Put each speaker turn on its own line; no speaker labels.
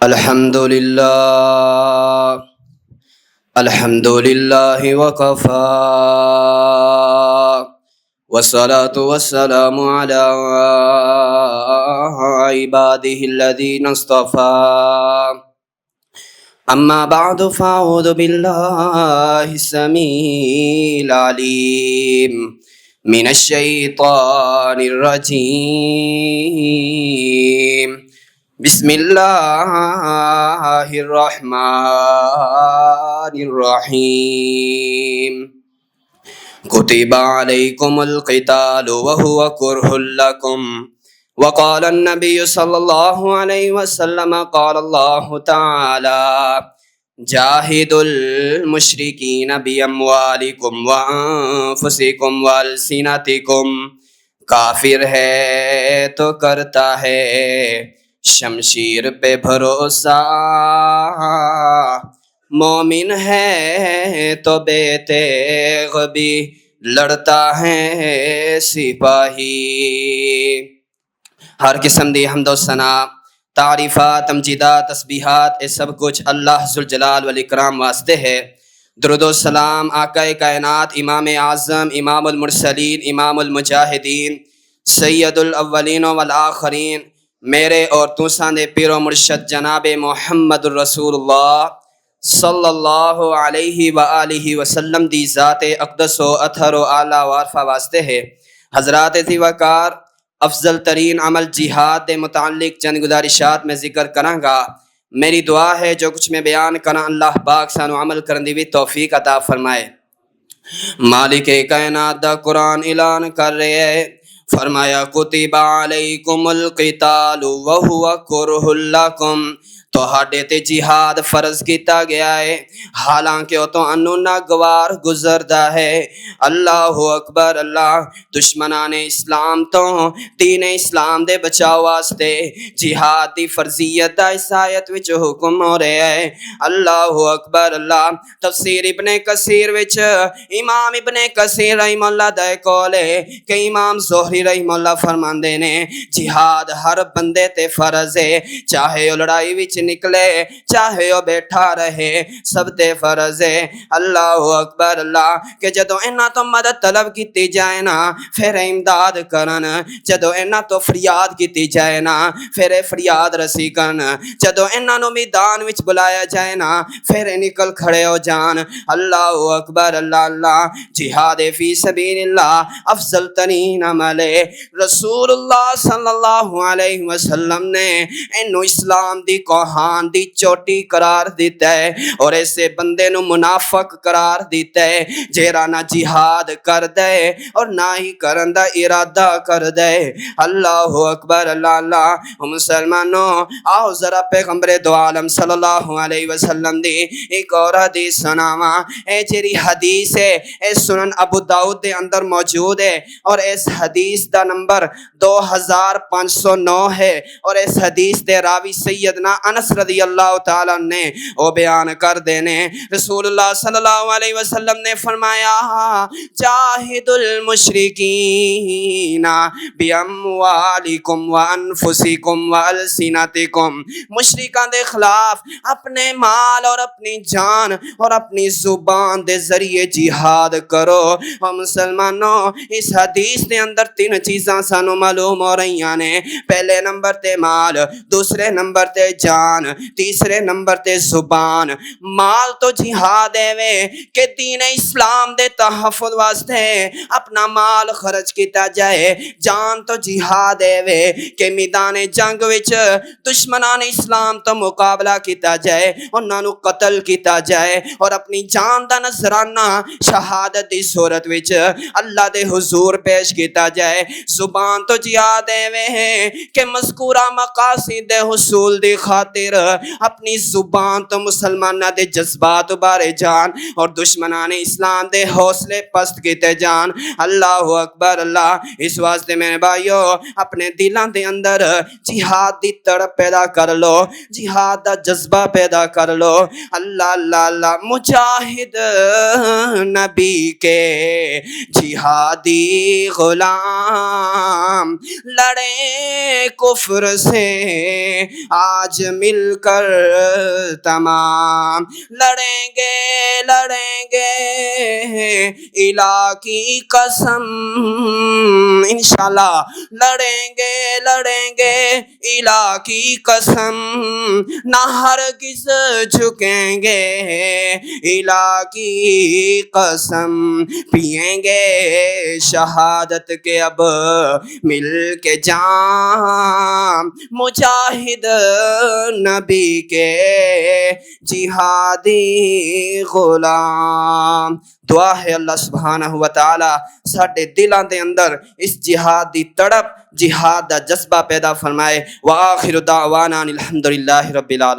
الحمدللہ الحمدللہ وکفا والصلاة والسلام علی عباده الذین اصطفى اما بعد فاعوذ باللہ السمیع العلیم من الشیطان الرجیم بسم اللہ الرحمن الرحیم کتب علیکم القتال وهو کرہ لکم وقال النبی صلی اللہ علیہ وسلم قال اللہ تعالی جاہدوا المشرکین باموالکم وانفسکم والسنتکم کافر ہے تو کرتا ہے شمشیر پہ بھروسہ، مومن ہے تو بے تیغ بھی لڑتا ہے سپاہی۔ ہر قسم دی حمد و ثنا، تعریفات، تمجیدات، تسبیحات، یہ سب کچھ اللہ ذوالجلال والاکرام واسطے ہے۔ درود و سلام آقا کائنات، امام اعظم، امام المرسلین، امام المجاہدین، سید الاولین والآخرین، میرے اور توساں دے پیر و مرشد جناب محمد الرسول اللہ صلی اللہ علیہ وآلہ وسلم دی ذات اقدس و اطہر و اعلیٰ وارفہ واسطے ہے۔ حضرات ذی وقار، افضل ترین عمل جہاد دے متعلق چند گزارشات میں ذکر کراں گا۔ میری دعا ہے جو کچھ میں بیان کراں اللہ پاک سانو عمل کرن دی بھی توفیق عطا فرمائے۔ مالک کائنات دا قرآن اعلان کر رہے ہے، فرمایا کتب علیکم القتال وہو کرہ لکم، تہاڈے تے جہاد فرض کیتا گیا ہے حالانکہ وہ تو انو ناگوار گزردا ہے۔ اللہ اکبر، اللہ دشمنان اسلام تو دین اسلام دے بچاؤ واسطے جہاد دی فرضیت دا اس آیت وچ حکم ہو رہا ہے۔ اللہ اکبر، اللہ تفسیر ابن کثیر وچ امام ابن کثیر رحمہ اللہ دا قول ہے کہ امام زہری رحمہ اللہ فرماندے نے جہاد ہر بندے تے فرض ہے، چاہے وہ لڑائی وچ نکلے چاہے وہ بیٹھا رہے، سب تے فرض ہے۔ اللہ اکبر، اللہ کہ جدو انہاں تو مدد طلب کیتی جائے نا پھر امداد کرن، جدو انہاں تو فریاد کیتی جائے نا پھر فریاد رسی کرن، جدو انہاں نو میدان وچ بلایا جائے نا پھر نکل کھڑے ہو جان۔ اللہ اکبر، اللہ اللہ جہاد فی سبیل اللہ افضل ترین عمل ہے۔ رسول اللہ صلی اللہ علیہ وسلم نے انو اسلام دی کوہان دی چوٹی قرار دیتا ہے اور ایسے بندے نو منافق قرار دیتا ہے جیڑا نہ جہاد کر دے اور نہ ہی کرن دا ارادہ کر دے۔ اللہ اکبر، اللہ اللہ مسلمانوں آؤ ذرا پیغمبر دو عالم صلی اللہ علیہ وسلم دی ایک اور حدیث سناواں۔ اے جیری حدیث ہے اے سنن ابو داؤد دے اندر موجود ہے اور اس حدیث دا نمبر 2509 ہے اور اس حدیث دے راوی سیدنا انس رضی اللہ تعالیٰ نے وہ بیان کر دینے رسول اللہ صلی اللہ علیہ وسلم نے فرمایا جاہد المشرکین باموالکم وانفسکم والسنتکم، مشرکان دے خلاف اپنے مال اور اپنی جان اور اپنی زبان دے ذریعے جہاد کرو۔ اور مسلمانوں اس حدیث دے اندر تین چیزاں سانو معلوم ہو رہی نے، پہلے نمبر تے مال، دوسرے نمبر تے جان، تیسرے نمبر تے زبان۔ مال تو جہاد ہے وے کہ دین اسلام دے تحفظ واسطے اپنا مال خرچ کیتا جائے، جان تو جہاد ہے وے کہ میدان جنگ وچ دشمنان اسلام تو مقابلہ کیتا جائے، انہاں نو قتل کیتا جائے اور اپنی جان دا نذرانہ شہادت دی صورت وچ اللہ دے حضور پیش کیتا جائے۔ زبان تو جہاد ہے وے کہ مذکورہ مقاصد دے حصول دی خاطر اپنی زبان تو مسلمانہ دے جذبات بارے جان اور دشمنان اسلام دے حوصلے پست کیتے جان۔ اللہ اکبر، اللہ اس واسطے میرے بھائیو اپنے دلان دے اندر جہاد دی تڑپ پیدا کر لو، جہاد دا جذبہ پیدا کر لو۔ اللہ اللہ اللہ مجاہد نبی کے جہادی غلام لڑے کفر سے آج مل کر تمام لڑیں گے الہ کی قسم انشاءاللہ لڑیں گے الہ کی قسم نہ ہرگز جھکیں گے الہ کی قسم پئیں گے شہادت کے اب مل کے جام مجاہد نبی کے جہادی غلام دعا ہے اللہ سبحانہ و تعالی ساڈے دلاں دے اندر اس جہاد دی تڑپ جہاد دا جذبہ پیدا فرمائے وآخر دعوانا الحمدللہ رب العالمین